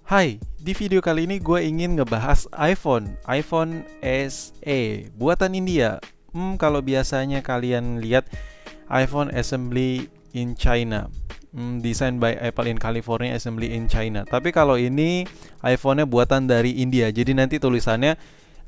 Hai, di video kali ini gue ingin ngebahas iPhone SE buatan India. Kalau biasanya kalian lihat iPhone assembly in China, design by Apple in California, assembly in China. Tapi kalau ini iPhone-nya buatan dari India, jadi nanti tulisannya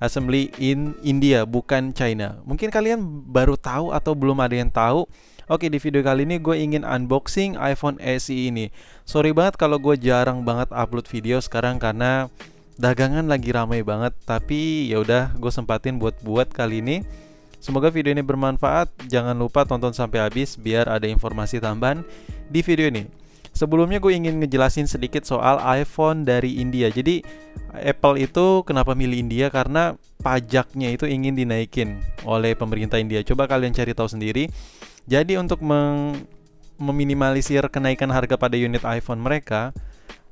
assembly in India, bukan China. Mungkin kalian baru tahu atau belum ada yang tahu. Oke, di video kali ini gue ingin unboxing iPhone SE ini. Sorry banget kalau gue jarang banget upload video sekarang karena dagangan lagi ramai banget. Tapi ya udah, gue sempatin buat kali ini. Semoga video ini bermanfaat. Jangan lupa tonton sampai habis biar ada informasi tambahan di video ini. Sebelumnya gue ingin ngejelasin sedikit soal iPhone dari India. Jadi Apple itu kenapa milih India? Karena pajaknya itu ingin dinaikin oleh pemerintah India. Coba kalian cari tahu sendiri. Jadi untuk meminimalisir kenaikan harga pada unit iPhone mereka,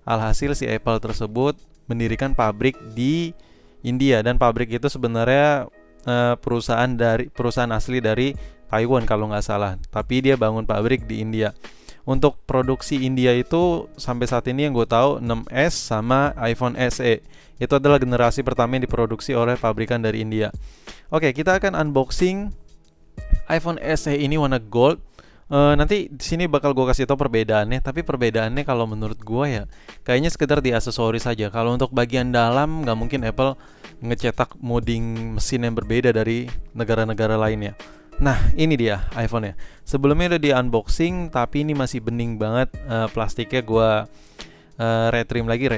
alhasil si Apple tersebut mendirikan pabrik di India, dan pabrik itu sebenarnya perusahaan asli dari Taiwan kalau nggak salah, tapi dia bangun pabrik di India. Untuk produksi India itu sampai saat ini yang gue tahu 6S sama iPhone SE. Itu adalah generasi pertama yang diproduksi oleh pabrikan dari India. Oke, kita akan unboxing iPhone SE ini warna gold. Nanti di sini bakal gue kasih tau perbedaannya, tapi perbedaannya kalau menurut gue ya kayaknya sekedar di aksesoris saja. Kalau untuk bagian dalam nggak mungkin Apple ngecetak modding mesin yang berbeda dari negara-negara lainnya. Nah, ini dia iPhone-nya. Sebelumnya udah di unboxing, tapi ini masih bening banget. Plastiknya gue retrim lagi.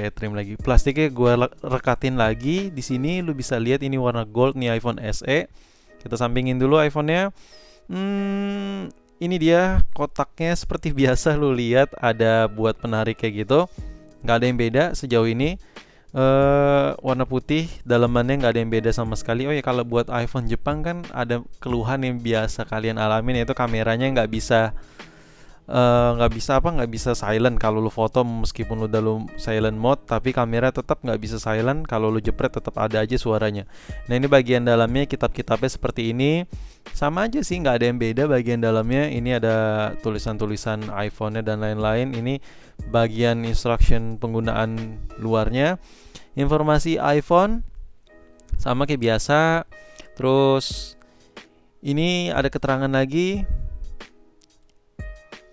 Plastiknya gue rekatin lagi. Di sini lu bisa lihat ini warna gold nih iPhone SE. Kita sampingin dulu iPhone-nya. Ini dia kotaknya seperti biasa, lu lihat ada buat penarik kayak gitu. Nggak ada yang beda sejauh ini. Warna putih, dalamannya nggak ada yang beda sama sekali. Oh ya, kalau buat iPhone Jepang kan ada keluhan yang biasa kalian alamin, yaitu kameranya nggak bisa silent kalau lu foto, meskipun udah lu silent mode tapi kamera tetap nggak bisa silent. Kalau lu jepret tetap ada aja suaranya. Nah, ini bagian dalamnya, kitab-kitabnya seperti ini, sama aja sih, nggak ada yang beda bagian dalamnya. Ini ada tulisan-tulisan iPhone-nya dan lain-lain. Ini bagian instruction penggunaan luarnya, informasi iPhone sama kayak biasa. Terus ini ada keterangan lagi,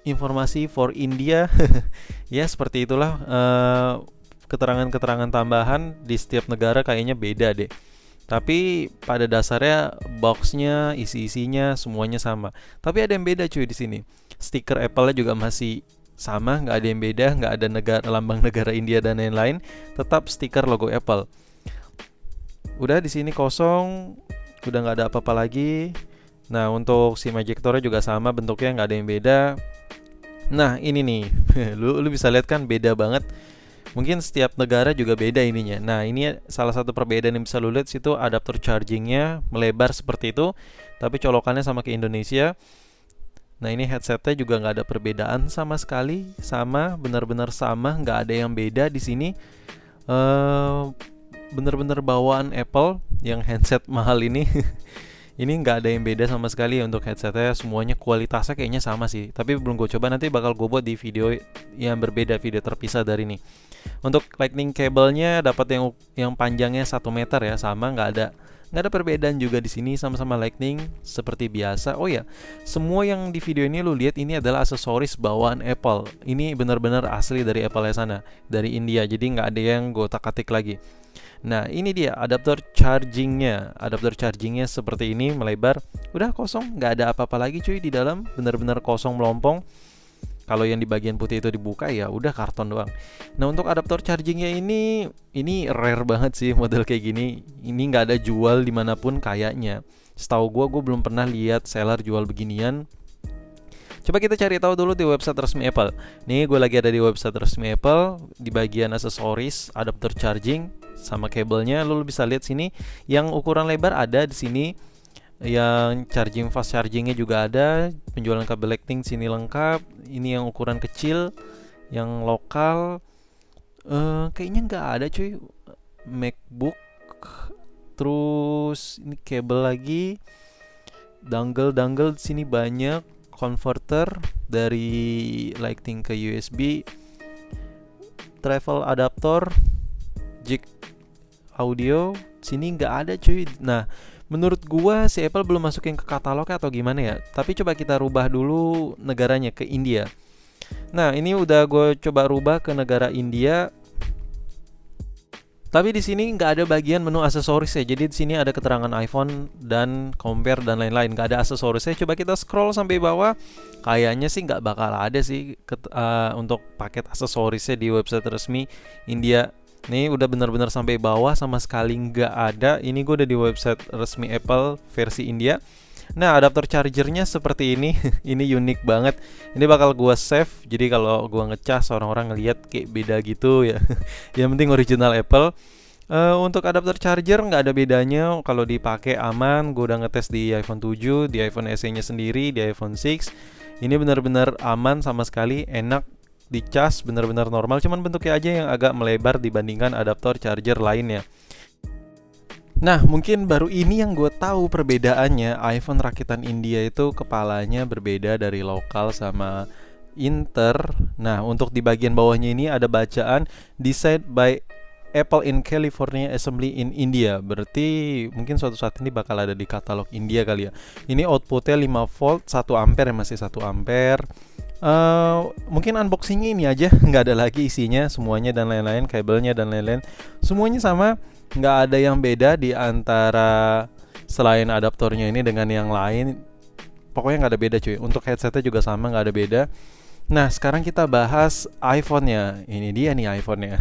informasi for India. Ya seperti itulah, keterangan-keterangan tambahan di setiap negara kayaknya beda deh. Tapi pada dasarnya boxnya, isi-isinya semuanya sama. Tapi ada yang beda cuy di sini. Stiker Apple-nya juga masih sama, nggak ada yang beda, nggak ada lambang negara India dan lain-lain. Tetap stiker logo Apple. Udah di sini kosong, udah nggak ada apa-apa lagi. Nah, untuk SIM ejector juga sama bentuknya, nggak ada yang beda. Nah, ini nih, lu bisa lihat kan beda banget. Mungkin setiap negara juga beda ininya. Nah, ini salah satu perbedaan yang bisa lu lihat, situ adaptor chargingnya melebar seperti itu, tapi colokannya sama ke Indonesia. Nah, ini headsetnya juga nggak ada perbedaan sama sekali, sama, benar-benar sama, nggak ada yang beda di sini. Bener-bener bawaan Apple yang handset mahal ini. Ini nggak ada yang beda sama sekali untuk headsetnya, semuanya kualitasnya kayaknya sama sih. Tapi belum gue coba, nanti bakal gue buat di video yang berbeda, video terpisah dari ini. Untuk lightning cable-nya dapat yang panjangnya 1 meter ya, sama, nggak ada perbedaan juga di sini, sama-sama lightning seperti biasa. Oh ya, semua yang di video ini lu lihat ini adalah aksesoris bawaan Apple. Ini benar-benar asli dari Apple ya sana, dari India. Jadi nggak ada yang gue otak-atik lagi. Nah, ini dia adaptor chargingnya. Adaptor chargingnya seperti ini, melebar. Udah kosong, nggak ada apa-apa lagi cuy di dalam. Benar-benar kosong melompong. Kalau yang di bagian putih itu dibuka, ya udah karton doang. Nah, untuk adaptor chargingnya ini rare banget sih model kayak gini. Ini nggak ada jual dimanapun kayaknya. Setahu gue belum pernah lihat seller jual beginian. Coba kita cari tahu dulu di website resmi Apple. Nih, gue lagi ada di website resmi Apple. Di bagian aksesoris, adapter charging sama kabelnya, lo bisa lihat sini. Yang ukuran lebar ada di sini. Yang charging fast chargingnya juga ada. Penjualan kabel Lightning sini lengkap. Ini yang ukuran kecil, yang lokal. Kayaknya nggak ada cuy. MacBook. Terus ini kabel lagi. Dongle di sini banyak. Converter dari Lightning ke USB. travel adaptor, jack audio, sini nggak ada cuy. Nah, menurut gua si Apple belum masukin ke katalognya atau gimana ya. Tapi coba kita rubah dulu negaranya ke India. Nah, ini udah gue coba rubah ke negara India. Tapi di sini nggak ada bagian menu aksesoris ya. Jadi di sini ada keterangan iPhone dan compare dan lain-lain. Nggak ada aksesorisnya. Coba kita scroll sampai bawah. Kayaknya sih nggak bakal ada sih untuk paket aksesorisnya di website resmi India. Ini udah benar-benar sampai bawah, sama sekali nggak ada. Ini gue udah di website resmi Apple versi India. Nah, adapter chargernya seperti ini. Ini unik banget. Ini bakal gua save. Jadi kalau gua ngecas, orang-orang ngelihat kayak beda gitu ya. Yang penting original Apple. Untuk adapter charger nggak ada bedanya. Kalau dipakai aman. Gua udah ngetes di iPhone 7, di iPhone SE-nya sendiri, di iPhone 6. Ini benar-benar aman sama sekali, enak dicas, benar-benar normal. Cuman bentuknya aja yang agak melebar dibandingkan adapter charger lainnya. Nah, mungkin baru ini yang gue tahu perbedaannya. iPhone rakitan India itu kepalanya berbeda dari lokal sama Inter. Nah, untuk di bagian bawahnya ini ada bacaan Designed by Apple in California, Assembly in India. Berarti mungkin suatu saat ini bakal ada di katalog India kali ya. Ini outputnya 5 volt, 1 ampere ya, masih 1 ampere. Mungkin unboxingnya ini aja, nggak ada lagi isinya, semuanya dan lain-lain, kabelnya dan lain-lain, semuanya sama. Nggak ada yang beda di antara selain adaptornya ini dengan yang lain. Pokoknya nggak ada beda cuy. Untuk headsetnya juga sama, nggak ada beda. Nah, sekarang kita bahas iPhone-nya. Ini dia nih iPhone-nya.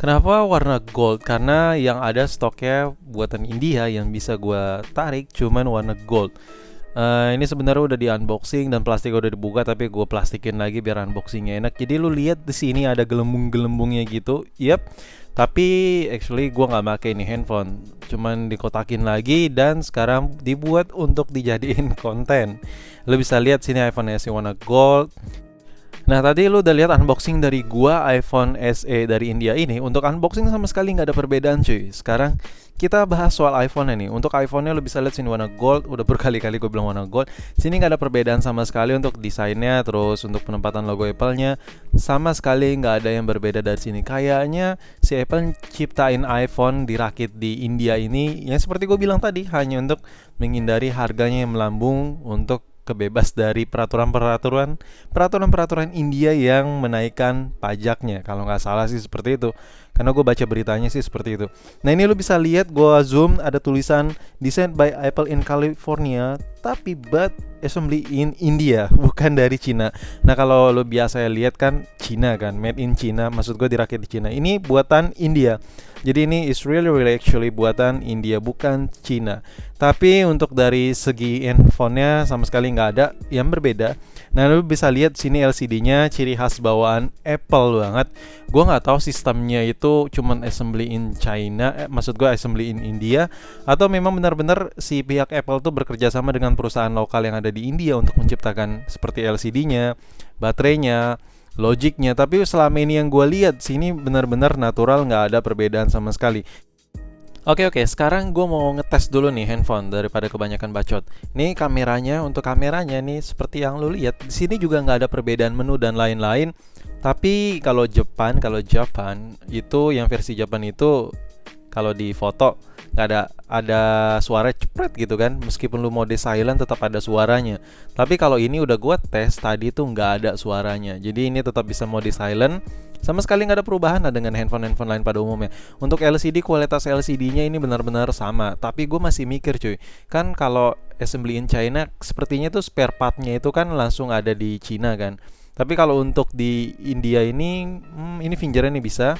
Kenapa warna gold? Karena yang ada stoknya buatan India yang bisa gue tarik cuman warna gold. Ini sebenarnya udah di unboxing dan plastik udah dibuka, tapi gue plastikin lagi biar unboxingnya enak. Jadi lu lihat di sini ada gelembung-gelembungnya gitu. Yep. Tapi actually gue nggak pakai ini handphone, cuman dikotakin lagi dan sekarang dibuat untuk dijadiin konten. Lu bisa lihat sini iPhone SE warna gold. Nah, tadi lu udah lihat unboxing dari gua iPhone SE dari India ini. Untuk unboxing sama sekali nggak ada perbedaan cuy. Sekarang kita bahas soal iPhone ini. Untuk iPhone-nya lu bisa lihat sini warna gold. Udah berkali-kali gue bilang warna gold. Sini nggak ada perbedaan sama sekali untuk desainnya. Terus untuk penempatan logo Apple-nya sama sekali nggak ada yang berbeda dari sini. Kayaknya si Apple ciptain iPhone dirakit di India ini, yang seperti gue bilang tadi, hanya untuk menghindari harganya yang melambung, untuk kebebas dari peraturan-peraturan India yang menaikkan pajaknya. Kalau nggak salah sih seperti itu, karena gue baca beritanya sih seperti itu. Nah, ini lu bisa lihat, gue zoom, ada tulisan Designed by Apple in California, tapi but assembly in India, bukan dari Cina. Nah, kalau lu biasa lihat kan Cina kan, made in China, maksud gue dirakit di Cina. Ini buatan India. Jadi ini is really actually buatan India, bukan Cina. Tapi untuk dari segi handphonenya sama sekali nggak ada yang berbeda. Nah, lu bisa lihat sini LCD-nya, ciri khas bawaan Apple banget. Gue nggak tahu sistemnya itu cuman assembly in China, maksud gue assembly in India, atau memang benar-benar si pihak Apple tuh bekerja sama dengan perusahaan lokal yang ada di India untuk menciptakan seperti LCD-nya, baterainya, logiknya. Tapi selama ini yang gue lihat sini benar-benar natural, nggak ada perbedaan sama sekali. Oke, sekarang gue mau ngetes dulu nih handphone daripada kebanyakan bacot. Nih kameranya, untuk kameranya nih seperti yang lu lihat, di sini juga nggak ada perbedaan menu dan lain-lain. Tapi kalau Japan itu, yang versi Japan itu kalau di foto nggak ada suara cepret gitu kan, meskipun lu mode silent tetap ada suaranya. Tapi kalau ini udah gue tes tadi tuh nggak ada suaranya, jadi ini tetap bisa mode silent. Sama sekali nggak ada perubahan dengan handphone lain pada umumnya. Untuk LCD, kualitas LCD-nya ini benar-benar sama. Tapi gue masih mikir cuy, kan kalau assembly in China sepertinya tuh spare part-nya itu kan langsung ada di China kan. Tapi kalau untuk di India ini fingernya nih bisa.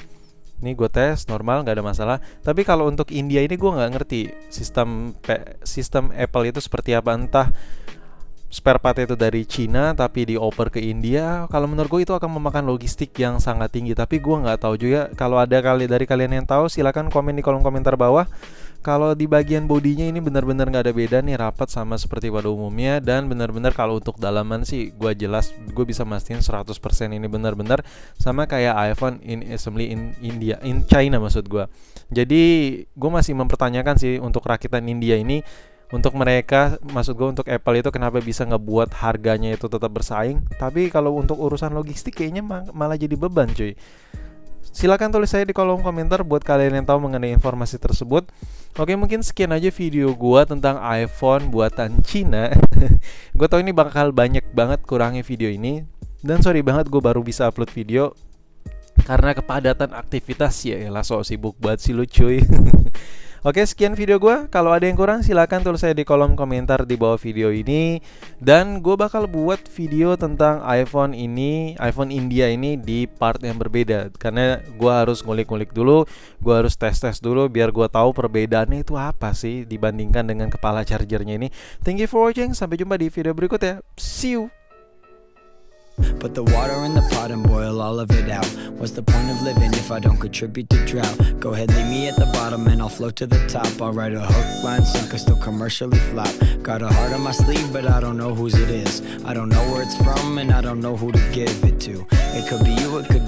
Ini gue tes normal, nggak ada masalah. Tapi kalau untuk India ini gue nggak ngerti sistem Apple itu seperti apa. Entah spare part itu dari Cina tapi dioper ke India. Kalau menurut gue itu akan memakan logistik yang sangat tinggi. Tapi gue nggak tahu juga. Kalau ada dari kalian yang tahu, silakan komen di kolom komentar bawah. Kalau di bagian bodinya ini benar-benar nggak ada beda nih, rapat sama seperti pada umumnya. Dan benar-benar kalau untuk dalaman sih gue bisa mastiin 100% ini benar-benar sama kayak iPhone in assembly in India, in China maksud gue. Jadi gue masih mempertanyakan sih untuk rakitan India ini, Untuk mereka, maksud gue untuk Apple itu kenapa bisa ngebuat harganya itu tetap bersaing. Tapi kalau untuk urusan logistik kayaknya malah jadi beban cuy. Silakan tulis saya di kolom komentar buat kalian yang tahu mengenai informasi tersebut. Oke, mungkin sekian aja video gua tentang iPhone buatan Cina. Gue tau ini bakal banyak banget kurangnya video ini. Dan sorry banget gue baru bisa upload video karena kepadatan aktivitas. Ya elah, so sibuk banget sih lu cuy. Oke, sekian video gue. Kalau ada yang kurang silahkan tulis saya di kolom komentar di bawah video ini. Dan gue bakal buat video tentang iPhone ini, iPhone India ini di part yang berbeda. Karena gue harus ngulik-ngulik dulu, gue harus tes-tes dulu biar gue tahu perbedaannya itu apa sih dibandingkan dengan kepala chargernya ini. Thank you for watching, sampai jumpa di video berikutnya. See you! Put the water in the pot and boil all of it out. What's the point of living if I don't contribute to drought? Go ahead, leave me at the bottom and I'll float to the top. I'll write a hook, line, sinker, still commercially flop. Got a heart on my sleeve, but I don't know whose it is. I don't know where it's from and I don't know who to give it to. It could be you, it could be